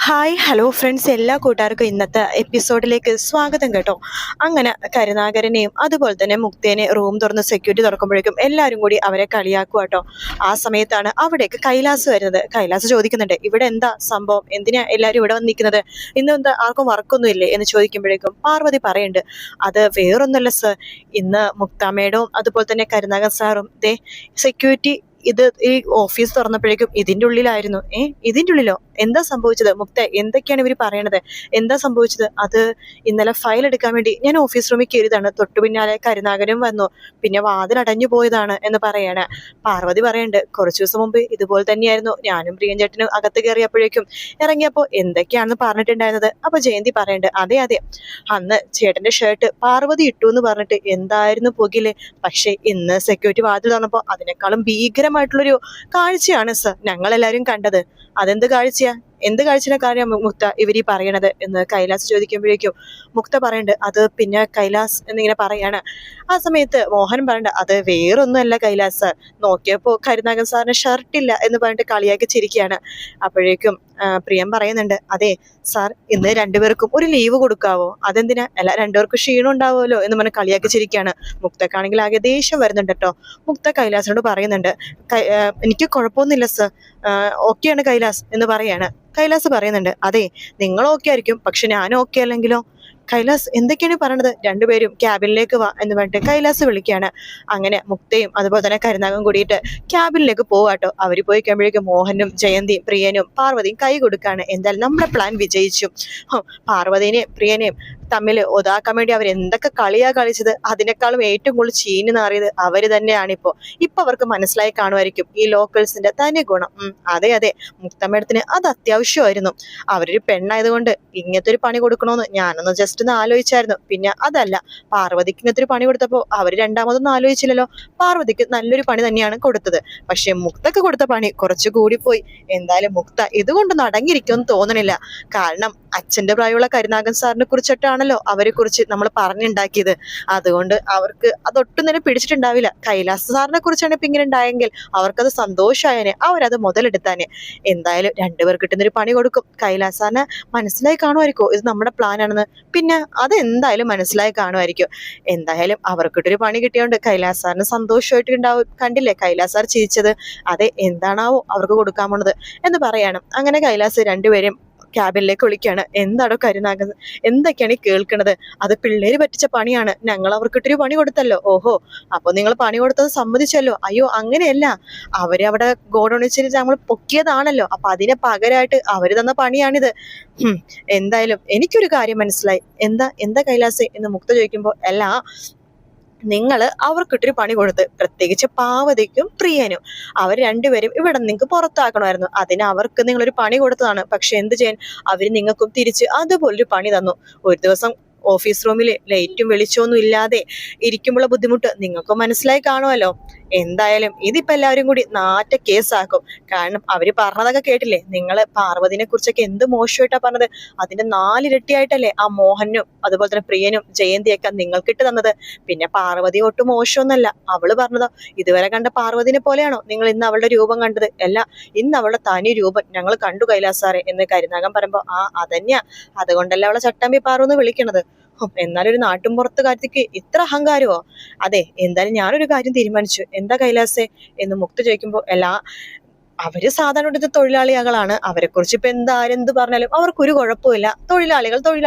Hi hello friends, എല്ലാ കൂട്ടുകാർക്കും ഇന്നത്തെ എപ്പിസോഡിലേക്ക് സ്വാഗതം കേട്ടോ. അങ്ങനെ കരുണാകരനെയും അതുപോലെ തന്നെ മുക്തേനെ റൂം തുറന്ന് സെക്യൂരിറ്റി തുറക്കുമ്പോഴേക്കും എല്ലാവരും കൂടി അവരെ കളിയാക്കുക കേട്ടോ. ആ സമയത്താണ് അവിടേക്ക് കൈലാസ് വരുന്നത്. കൈലാസ് ചോദിക്കുന്നുണ്ട്, ഇവിടെ എന്താ സംഭവം, എന്തിനാ എല്ലാവരും ഇവിടെ വന്ന് നിൽക്കുന്നത്, ഇന്ന് ആർക്കും വർക്കൊന്നും ഇല്ലേ എന്ന് ചോദിക്കുമ്പോഴേക്കും പാർവതി പറയുന്നുണ്ട്, അത് വേറൊന്നുമല്ല സർ, ഇന്ന് മുക്ത മേഡവും അതുപോലെ തന്നെ കരുണാകർ സാറും സെക്യൂരിറ്റി ഈ ഓഫീസ് തുറന്നപ്പോഴേക്കും ഇതിന്റെ ഉള്ളിലായിരുന്നു. ഇതിന്റെ ഉള്ളിലോ? എന്താ സംഭവിച്ചത് മുക്ത? എന്തൊക്കെയാണ് ഇവർ പറയണത്? എന്താ സംഭവിച്ചത്? അത് ഇന്നലെ ഫയൽ എടുക്കാൻ വേണ്ടി ഞാൻ ഓഫീസ് റൂമിൽ കയറിയതാണ്, തൊട്ടു പിന്നാലെ കരുണാകരനും വന്നു, പിന്നെ വാതിൽ അടഞ്ഞു പോയതാണ് എന്ന് പറയാണ്. പാർവതി പറയുന്നുണ്ട്, കുറച്ചു ദിവസം മുമ്പ് ഇതുപോലെ തന്നെയായിരുന്നു, ഞാനും പ്രിയൻ ചേട്ടനും അകത്ത് കയറിയപ്പോഴേക്കും ഇറങ്ങിയപ്പോൾ എന്തൊക്കെയാണെന്ന് പറഞ്ഞിട്ടുണ്ടായിരുന്നത്. അപ്പൊ ജയന്തി പറയുന്നുണ്ട്, അതെ അതെ, അന്ന് ചേട്ടന്റെ ഷർട്ട് പാർവതി ഇട്ടു എന്ന് പറഞ്ഞിട്ട് എന്തായിരുന്നു പുകില്. പക്ഷെ ഇന്ന് സെക്യൂരിറ്റി വാതിൽ തുറന്നപ്പോൾ അതിനേക്കാളും ഭീകരമായിട്ടുള്ളൊരു കാഴ്ചയാണ് സർ ഞങ്ങളെല്ലാവരും കണ്ടത്. അതെന്ത് കാഴ്ചയാ? എന്ത് കാഴ്ചയുടെ കാര്യം മുക്ത ഇവരീ പറയണത് എന്ന് കൈലാസ് ചോദിക്കുമ്പോഴേക്കും മുക്ത പറയുന്നുണ്ട്, അത് പിന്നെ കൈലാസ് എന്നിങ്ങനെ പറയാണ്. ആ സമയത്ത് മോഹൻ പറയണ്ട, അത് വേറൊന്നുമല്ല കൈലാസ് സാർ, നോക്കിയപ്പോ കരുണാകരൻ സാറിന് ഷർട്ടില്ല എന്ന് പറഞ്ഞിട്ട് കളിയാക്കി ചിരിക്കുകയാണ്. അപ്പോഴേക്കും പ്രിയം പറയുന്നുണ്ട്, അതെ സാർ, ഇന്ന് രണ്ടുപേർക്കും ഒരു ലീവ് കൊടുക്കാവോ? അതെന്തിനാ? അല്ല, രണ്ടുപേർക്കും ക്ഷീണം ഉണ്ടാവുമല്ലോ എന്ന് പറഞ്ഞ് കളിയാക്കി ചിരിക്കുകയാണ്. മുക്തക്കാണെങ്കിൽ ആകെ ദേഷ്യം വരുന്നുണ്ട് കേട്ടോ. മുക്ത കൈലാസിനോട് പറയുന്നുണ്ട്, എനിക്ക് കുഴപ്പമൊന്നുമില്ല സർ, ഓക്കെയാണ് കൈലാസ് എന്ന് പറയാണ്. കൈലാസ് പറയുന്നുണ്ട്, അതെ നിങ്ങൾ ഓക്കെ ആയിരിക്കും, പക്ഷെ ഞാൻ ഓക്കെ അല്ലെങ്കിലോ? കൈലാസ് എന്തൊക്കെയാണ് പറയണത്? രണ്ടുപേരും ക്യാബിനിലേക്ക് വാ എന്ന് പറഞ്ഞിട്ട് കൈലാസ് വിളിക്കുകയാണ്. അങ്ങനെ മുക്തയും അതുപോലെ തന്നെ കരുനാഗം കൂടിയിട്ട് ക്യാബിനിലേക്ക് പോവാട്ടോ. അവർ പോയി കഴിയുമ്പോഴേക്കും മോഹനും ജയന്തിയും പ്രിയനും പാർവതിയും കൈ കൊടുക്കാണ്. എന്തായാലും നമ്മുടെ പ്ലാൻ വിജയിച്ചു. പാർവതിനെയും പ്രിയനെയും തമ്മിൽ ഒതാക്കാൻ വേണ്ടി അവർ എന്തൊക്കെ കളിയാ കളിച്ചത്, അതിനേക്കാളും ഏറ്റവും കൂടുതൽ ചീഞ്ഞു നാറിയത് അവര് തന്നെയാണിപ്പോ. ഇപ്പൊ അവർക്ക് മനസ്സിലായി കാണുമായിരിക്കും ഈ ലോക്കൽസിന്റെ തനി ഗുണം. അതെ അതെ, മുക്തമേടത്തിന് അത് അത്യാവശ്യമായിരുന്നു. അവരൊരു പെണ്ണായതുകൊണ്ട് ഇങ്ങനത്തെ ഒരു പണി കൊടുക്കണോന്ന് ഞാനൊന്ന് ജസ്റ്റ് ഒന്ന് ആലോചിച്ചായിരുന്നു. പിന്നെ അതല്ല, പാർവതിക്ക് ഇങ്ങനത്തെ ഒരു പണി കൊടുത്തപ്പോ അവര് രണ്ടാമതൊന്നും ആലോചിച്ചില്ലല്ലോ. പാർവതിക്ക് നല്ലൊരു പണി തന്നെയാണ് കൊടുത്തത്. പക്ഷെ മുക്തക്ക് കൊടുത്ത പണി കുറച്ചു കൂടി പോയി. എന്തായാലും മുക്ത ഇതുകൊണ്ടൊന്നും അടങ്ങിയിരിക്കുമെന്ന് തോന്നണില്ല. കാരണം അച്ഛന്റെ പ്രായമുള്ള കരുനാഗൻ സാറിനെ കുറിച്ചിട്ടാണല്ലോ അവരെ കുറിച്ച് നമ്മൾ പറഞ്ഞുണ്ടാക്കിയത്. അതുകൊണ്ട് അവർക്ക് അതൊട്ടും തന്നെ പിടിച്ചിട്ടുണ്ടാവില്ല. കൈലാസ് സാറിനെ കുറിച്ചാണ് ഇപ്പൊ ഇങ്ങനെ ഉണ്ടായെങ്കിൽ അവർക്കത് സന്തോഷമായേനെ, അവരത് മുതലെടുത്താനെ. എന്തായാലും രണ്ടുപേർ കിട്ടുന്നൊരു പണി കൊടുക്കും. കൈലാസ് സാറിന് മനസ്സിലായി കാണുമായിരിക്കും ഇത് നമ്മുടെ പ്ലാൻ ആണെന്ന്. പിന്നെ അത് എന്തായാലും മനസ്സിലായി കാണുമായിരിക്കും. എന്തായാലും അവർക്കിട്ടൊരു പണി കിട്ടിയോണ്ട് കൈലാസ് സാറിന് സന്തോഷമായിട്ട് ഉണ്ടാവും. കണ്ടില്ലേ കൈലാസ് സാർ ചിരിച്ചത്? അതെ, എന്താണാവോ അവർക്ക് കൊടുക്കാൻ പോണത് എന്ന് പറയാണ്. അങ്ങനെ കൈലാസ് രണ്ടുപേരും ക്യാബിനിലേക്ക് വിളിക്കുകയാണ്. എന്താണോ കരുനാഗൻ, എന്തൊക്കെയാണ് ഈ കേൾക്കണത്? അത് പിള്ളേര് പറ്റിച്ച പണിയാണ്, ഞങ്ങൾ അവർക്കിട്ടൊരു പണി കൊടുത്തല്ലോ. ഓഹോ, അപ്പൊ നിങ്ങൾ പണി കൊടുത്തത് സമ്മതിച്ചല്ലോ? അയ്യോ അങ്ങനെയല്ല, അവര് അവിടെ ഗോഡൌണിൽ നമ്മൾ പൊക്കിയതാണല്ലോ, അപ്പൊ അതിന് പകരമായിട്ട് അവര് തന്ന പണിയാണിത്. എന്തായാലും എനിക്കൊരു കാര്യം മനസ്സിലായി. എന്താ എന്താ കൈലാസേ എന്ന് മുക്ത ചോദിക്കുമ്പോ, അല്ല, നിങ്ങൾ അവർക്കിട്ടൊരു പണി കൊടുത്ത്, പ്രത്യേകിച്ച് പാവതിക്കും പ്രിയനും, അവർ രണ്ടുപേരും ഇവിടെ നിങ്ങൾക്ക് പുറത്താക്കണമായിരുന്നു. അതിന് അവർക്ക് നിങ്ങളൊരു പണി കൊടുത്തതാണ്. പക്ഷെ എന്ത് ചെയ്യാൻ, അവര് നിങ്ങൾക്കും തിരിച്ച് അതുപോലൊരു പണി തന്നു. ഒരു ദിവസം ഓഫീസ് റൂമിൽ ലൈറ്റും വെളിച്ചമൊന്നും ഇല്ലാതെ ഇരിക്കുമ്പോഴുള്ള ബുദ്ധിമുട്ട് നിങ്ങൾക്ക് മനസ്സിലായി കാണുമല്ലോ. എന്തായാലും ഇതിപ്പോ എല്ലാവരും കൂടി നാറ്റ കേസാക്കും. കാരണം അവര് പറഞ്ഞതൊക്കെ കേട്ടില്ലേ, നിങ്ങള് പാർവതിനെ കുറിച്ചൊക്കെ എന്ത് മോശമായിട്ടാ പറഞ്ഞത്. അതിന്റെ 4 ഇരട്ടിയായിട്ടല്ലേ ആ മോഹനും അതുപോലെ തന്നെ പ്രിയനും ജയന്തിയൊക്കെ നിങ്ങൾക്കിട്ട് തന്നത്. പിന്നെ പാർവതി ഒട്ടും മോശമൊന്നല്ല. അവള് പറഞ്ഞതോ, ഇതുവരെ കണ്ട പാർവതിനെ പോലെയാണോ നിങ്ങൾ ഇന്ന് അവളുടെ രൂപം കണ്ടത്? അല്ല, ഇന്ന് അവളുടെ തനി രൂപം ഞങ്ങൾ കണ്ടു കൈലാസാറെ എന്ന് കരുനാഗൻ പറയുമ്പോ, അതന്നെയാ, അതുകൊണ്ടല്ല അവളെ ചട്ടമ്പി പാറു വിളിക്കണത്. എന്നാലൊരു നാട്ടും പുറത്ത് കാര്യത്തിക്ക് ഇത്ര അഹങ്കാരമോ? അതെ, എന്തായാലും ഞാനൊരു കാര്യം തീരുമാനിച്ചു. എന്താ കൈലാസേ എന്ന് മുക്ത ചോദിക്കുമ്പോ, അവര് സാധാരണ തൊഴിലാളികളാണ്. അവരെ കുറിച്ച് ഇപ്പൊ ആരെന്ത് പറഞ്ഞാലും അവർക്കൊരു കുഴപ്പമില്ല. തൊഴിലാളികൾ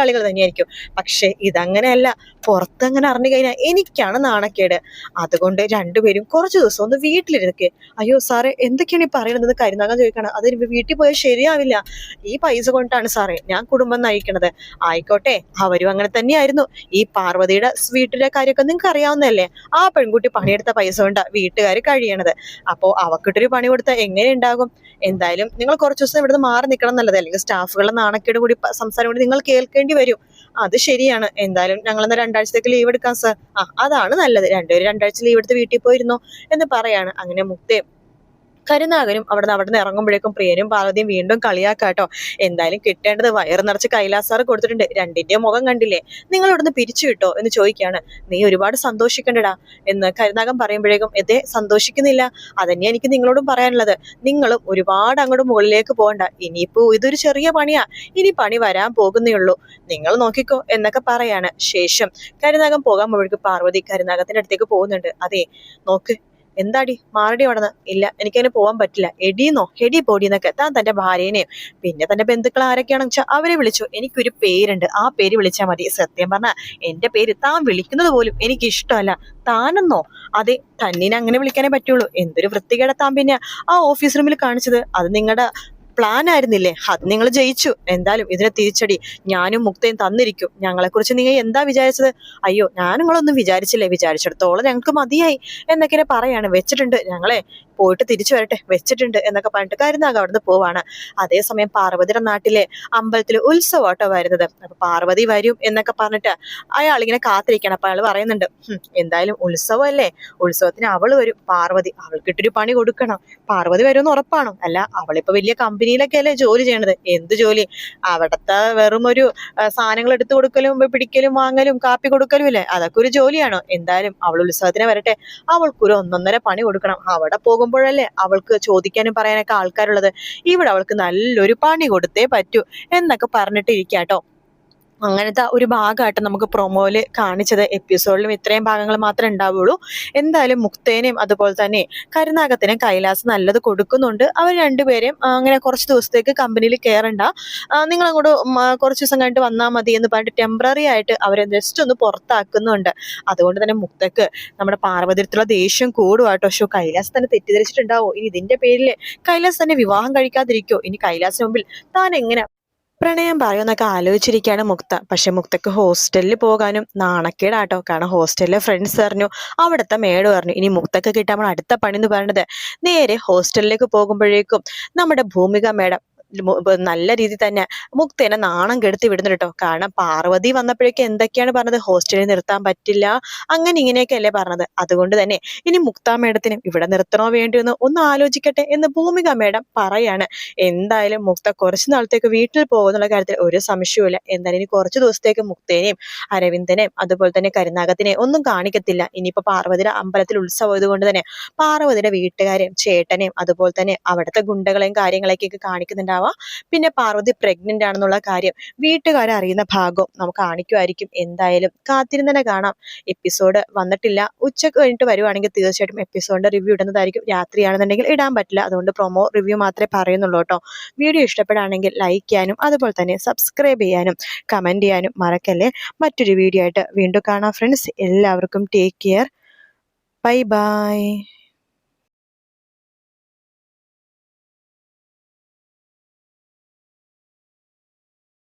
തന്നെയായിരിക്കും. പക്ഷെ ഇതങ്ങനെയല്ല. പുറത്തങ്ങനെ അറിഞ്ഞു കഴിഞ്ഞാൽ എനിക്കാണ് നാണക്കേട്. അതുകൊണ്ട് രണ്ടുപേരും കുറച്ചു ദിവസം ഒന്ന് വീട്ടിലിരിക്കെ. അയ്യോ സാറേ, എന്തൊക്കെയാണ് ഈ പറയുന്നത്? കരുനാഗൻ ചോദിക്കണം. അത് വീട്ടിൽ പോയാൽ ശരിയാവില്ല. ഈ പൈസ കൊണ്ടിട്ടാണ് സാറേ ഞാൻ കുടുംബം നയിക്കണത്. ആയിക്കോട്ടെ, അവരും അങ്ങനെ തന്നെയായിരുന്നു. ഈ പാർവതിയുടെ വീട്ടിലെ കാര്യമൊക്കെ നിങ്ങൾക്ക് അറിയാവുന്നതല്ലേ. ആ പെൺകുട്ടി പണിയെടുത്ത പൈസ കൊണ്ടാ വീട്ടുകാർ കഴിയണത്. അപ്പോ അവക്കിട്ടൊരു പണി കൊടുത്ത എങ്ങനെ ഉണ്ടാകും? എന്തായാലും നിങ്ങൾ കുറച്ചു ദിവസം ഇവിടുന്ന് മാറി നിൽക്കണം നല്ലത്. അല്ലെങ്കിൽ സ്റ്റാഫുകളുടെ നാണക്കേട് കൂടി സംസാരം കൂടി നിങ്ങൾ കേൾക്കേണ്ടി വരും. അത് ശരിയാണ്. എന്തായാലും ഞങ്ങളെന്നാ 2 ആഴ്ചത്തേക്ക് ലീവ് എടുക്കാം സാർ. അതാണ് നല്ലത്. രണ്ടുപേരും 2 ആഴ്ച ലീവ് എടുത്ത് വീട്ടിൽ പോയിരുന്നോ എന്ന് പറയാണ്. അങ്ങനെ മുക്തയും കരുനാഗനും അവിടെ നിന്ന് ഇറങ്ങുമ്പോഴേക്കും പ്രിയനും പാർവതിയും വീണ്ടും കളിയാക്കാട്ടോ. എന്തായാലും കിട്ടേണ്ടത് വയറ് നിറച്ച് കൈലാസാറ് കൊടുത്തിട്ടുണ്ട്. രണ്ടിന്റെ മുഖം കണ്ടില്ലേ, നിങ്ങൾ ഇവിടുന്ന് പിരിച്ചു കിട്ടോ എന്ന് ചോദിക്കുകയാണ്. നീ ഒരുപാട് സന്തോഷിക്കണ്ടടാ എന്ന് കരുനാഗൻ പറയുമ്പോഴേക്കും എതേ സന്തോഷിക്കുന്നില്ല, അതന്നെയാ എനിക്ക് നിങ്ങളോടും പറയാനുള്ളത്. നിങ്ങളും ഒരുപാട് അങ്ങോട്ട് മുകളിലേക്ക് പോകണ്ട, ഇനിയിപ്പോ ഇതൊരു ചെറിയ പണിയാ, ഇനി പണി വരാൻ പോകുന്നേ ഉള്ളൂ, നിങ്ങൾ നോക്കിക്കോ എന്നൊക്കെ പറയാണ്. ശേഷം കരുനാഗൻ പോകാൻ പോകുമ്പോഴേക്കും പാർവതി കരുനാഗത്തിന്റെ അടുത്തേക്ക് പോകുന്നുണ്ട്. അതെ നോക്ക്, എന്താടി മാറടി അവിടെന്ന്. ഇല്ല എനിക്കതിന് പോകാൻ പറ്റില്ല. എടീന്നോ, എടി പൊടിന്നൊക്കെ താൻ തന്റെ ഭാര്യേനെയും പിന്നെ തന്റെ ബന്ധുക്കൾ ആരൊക്കെയാണെന്ന് വെച്ചാൽ അവരെ വിളിച്ചു. എനിക്കൊരു പേരുണ്ട്, ആ പേര് വിളിച്ചാൽ മതി. സത്യം പറഞ്ഞാ എന്റെ പേര് താൻ വിളിക്കുന്നത് പോലും എനിക്ക് ഇഷ്ടമല്ല. താനെന്നോ, അതെ തന്നിനെ അങ്ങനെ വിളിക്കാനേ പറ്റുള്ളൂ. എന്തൊരു വൃത്തികേടാ താൻ പിന്നെ ആ ഓഫീസ് റൂമിൽ കാണിച്ചത്. അത് നിങ്ങളുടെ പ്ലാൻ ആയിരുന്നില്ലേ? അത് നിങ്ങൾ ജയിച്ചു. എന്തായാലും ഇതിനെ തിരിച്ചടി ഞാനും മുക്തയും തന്നിരിക്കും. ഞങ്ങളെക്കുറിച്ച് നിങ്ങൾ എന്താ വിചാരിച്ചത്? അയ്യോ ഞാൻ നിങ്ങളൊന്നും വിചാരിച്ചില്ലേ, വിചാരിച്ചിടത്തോളം ഞങ്ങൾക്ക് മതിയായി എന്നൊക്കെ പറയാണ്. വെച്ചിട്ടുണ്ട്, ഞങ്ങളെ പോയിട്ട് തിരിച്ചു വരട്ടെ, വെച്ചിട്ടുണ്ട് എന്നൊക്കെ പറഞ്ഞിട്ട് കരുനാഗ അവിടുന്ന് പോവാണ്. അതേസമയം പാർവതിയുടെ നാട്ടിലെ അമ്പലത്തിൽ ഉത്സവമാട്ടോ വരുന്നത്. അപ്പൊ പാർവതി വരും എന്നൊക്കെ പറഞ്ഞിട്ട് അയാളിങ്ങനെ കാത്തിരിക്കണം. അപ്പൊ അയാൾ പറയുന്നുണ്ട്, എന്തായാലും ഉത്സവമല്ലേ, ഉത്സവത്തിന് അവള് വരും. പാർവതി, അവൾക്കിട്ടൊരു പണി കൊടുക്കണം. പാർവതി വരുമെന്ന് ഉറപ്പാണോ? അല്ല, അവളിപ്പോ വലിയ കമ്പനിയിലൊക്കെ അല്ലേ ജോലി ചെയ്യണത്. എന്ത് ജോലി? അവിടത്തെ വെറും ഒരു സാധനങ്ങൾ എടുത്തു കൊടുക്കലും പിടിക്കലും വാങ്ങലും കാപ്പി കൊടുക്കലും ഇല്ലേ, അതൊക്കെ ഒരു ജോലിയാണോ? എന്തായാലും അവൾ ഉത്സവത്തിന് വരട്ടെ, അവൾക്കൊരു ഒന്നൊന്നര പണി കൊടുക്കണം. അവിടെ പോകുമ്പോഴല്ലേ അവൾക്ക് ചോദിക്കാനും പറയാനൊക്കെ ആൾക്കാരുള്ളത്. ഇവിടെ അവൾക്ക് നല്ലൊരു പണി കൊടുത്തേ പറ്റൂ എന്നൊക്കെ പറഞ്ഞിട്ട് ഇരിക്കാട്ടോ. അങ്ങനത്തെ ഒരു ഭാഗമായിട്ട് നമുക്ക് പ്രൊമോയില് കാണിച്ചത്. എപ്പിസോഡിലും ഇത്രയും ഭാഗങ്ങൾ മാത്രമേ ഉണ്ടാവുള്ളൂ. എന്തായാലും മുക്തേനെയും അതുപോലെ തന്നെ കരുനാഗത്തിനും കൈലാസ് നല്ലത് കൊടുക്കുന്നുണ്ട്. അവർ രണ്ടുപേരെയും അങ്ങനെ കുറച്ച് ദിവസത്തേക്ക് കമ്പനിയിൽ കയറണ്ട, നിങ്ങൾ അങ്ങോട്ട് കുറച്ച് ദിവസം കഴിഞ്ഞിട്ട് വന്നാൽ മതി എന്ന് പറഞ്ഞിട്ട് ടെമ്പററി ആയിട്ട് അവരെ ജസ്റ്റ് ഒന്ന് പുറത്താക്കുന്നുണ്ട്. അതുകൊണ്ട് തന്നെ മുക്തക്ക് നമ്മുടെ പാർവതിയുള്ള ദേഷ്യം കൂടുവാട്ടോ. പക്ഷേ കൈലാസ് തന്നെ തെറ്റിദ്ധരിച്ചിട്ടുണ്ടാവോ? ഇനി ഇതിന്റെ പേരിൽ കൈലാസ് തന്നെ വിവാഹം കഴിക്കാതിരിക്കോ? ഇനി കൈലാസിന് മുമ്പിൽ താൻ എങ്ങനെ പ്രണയം പറയുമെന്നൊക്കെ ആലോചിച്ചിരിക്കുകയാണ് മുക്ത. പക്ഷെ മുക്തക്ക് ഹോസ്റ്റലിൽ പോകാനും നാണക്കേടാട്ടോ. കാരണം ഹോസ്റ്റലിലെ ഫ്രണ്ട്സ് പറഞ്ഞു, അവിടുത്തെ മേഡ് പറഞ്ഞു, ഇനി മുക്തക്ക് കിട്ടാൻ നമ്മൾ അടുത്ത പണി എന്ന് പറയുന്നത് നേരെ ഹോസ്റ്റലിലേക്ക് പോകുമ്പോഴേക്കും നമ്മുടെ ഭൂമിക മേഡം നല്ല രീതിയിൽ തന്നെ മുക്തേനെ നാണം കെടുത്തി വിടുന്നു കേട്ടോ. കാരണം പാർവതി വന്നപ്പോഴേക്കും എന്തൊക്കെയാണ് പറഞ്ഞത്, ഹോസ്റ്റലിൽ നിർത്താൻ പറ്റില്ല അങ്ങനെ ഇങ്ങനെയൊക്കെ അല്ലേ പറഞ്ഞത്. അതുകൊണ്ട് തന്നെ ഇനി മുക്ത മേഡത്തിനും ഇവിടെ നിർത്തണോ വേണ്ടിയോ എന്ന് ഒന്ന് ആലോചിക്കട്ടെ എന്ന് ഭൂമിക മേഡം പറയാണ്. എന്തായാലും മുക്ത കുറച്ച് നാളത്തേക്ക് വീട്ടിൽ പോകുന്നുള്ള കാര്യത്തിൽ ഒരു സംശയവുമില്ല. എന്തായാലും ഇനി കുറച്ച് ദിവസത്തേക്ക് മുക്തേനെയും അരവിന്ദനെയും അതുപോലെ തന്നെ കരുനാഗത്തിനെയും ഒന്നും കാണിക്കത്തില്ല. ഇനിയിപ്പോ പാർവതിയുടെ അമ്പലത്തിൽ ഉത്സവം ഇതുകൊണ്ട് തന്നെ പാർവതിയുടെ വീട്ടുകാരെയും ചേട്ടനെയും അതുപോലെ തന്നെ അവിടുത്തെ ഗുണ്ടകളെയും കാര്യങ്ങളൊക്കെ കാണിക്കുന്നുണ്ടാവും. പിന്നെ പാർവതി പ്രഗ്നന്റ് ആണെന്നുള്ള കാര്യം വീട്ടുകാരെ അറിയുന്ന ഭാഗവും നമുക്ക് കാണിക്കുമായിരിക്കും. എന്തായാലും കാത്തിരുന്ന് കാണാം. എപ്പിസോഡ് വന്നിട്ടില്ല, ഉച്ചക്ക് കഴിഞ്ഞിട്ട് വരുവാണെങ്കിൽ തീർച്ചയായിട്ടും എപ്പിസോഡിന്റെ റിവ്യൂ ഇടുന്നതായിരിക്കും. രാത്രിയാണെന്നുണ്ടെങ്കിൽ ഇടാൻ പറ്റില്ല, അതുകൊണ്ട് പ്രൊമോ റിവ്യൂ മാത്രമേ പറയുന്നുള്ളൂ കേട്ടോ. വീഡിയോ ഇഷ്ടപ്പെടുകയാണെങ്കിൽ ലൈക്ക് ചെയ്യാനും അതുപോലെ തന്നെ സബ്സ്ക്രൈബ് ചെയ്യാനും കമന്റ് ചെയ്യാനും മറക്കല്ലേ. മറ്റൊരു വീഡിയോ ആയിട്ട് വീണ്ടും കാണാം ഫ്രണ്ട്സ്. എല്ലാവർക്കും ടേക്ക് കെയർ, ബൈ ബൈ.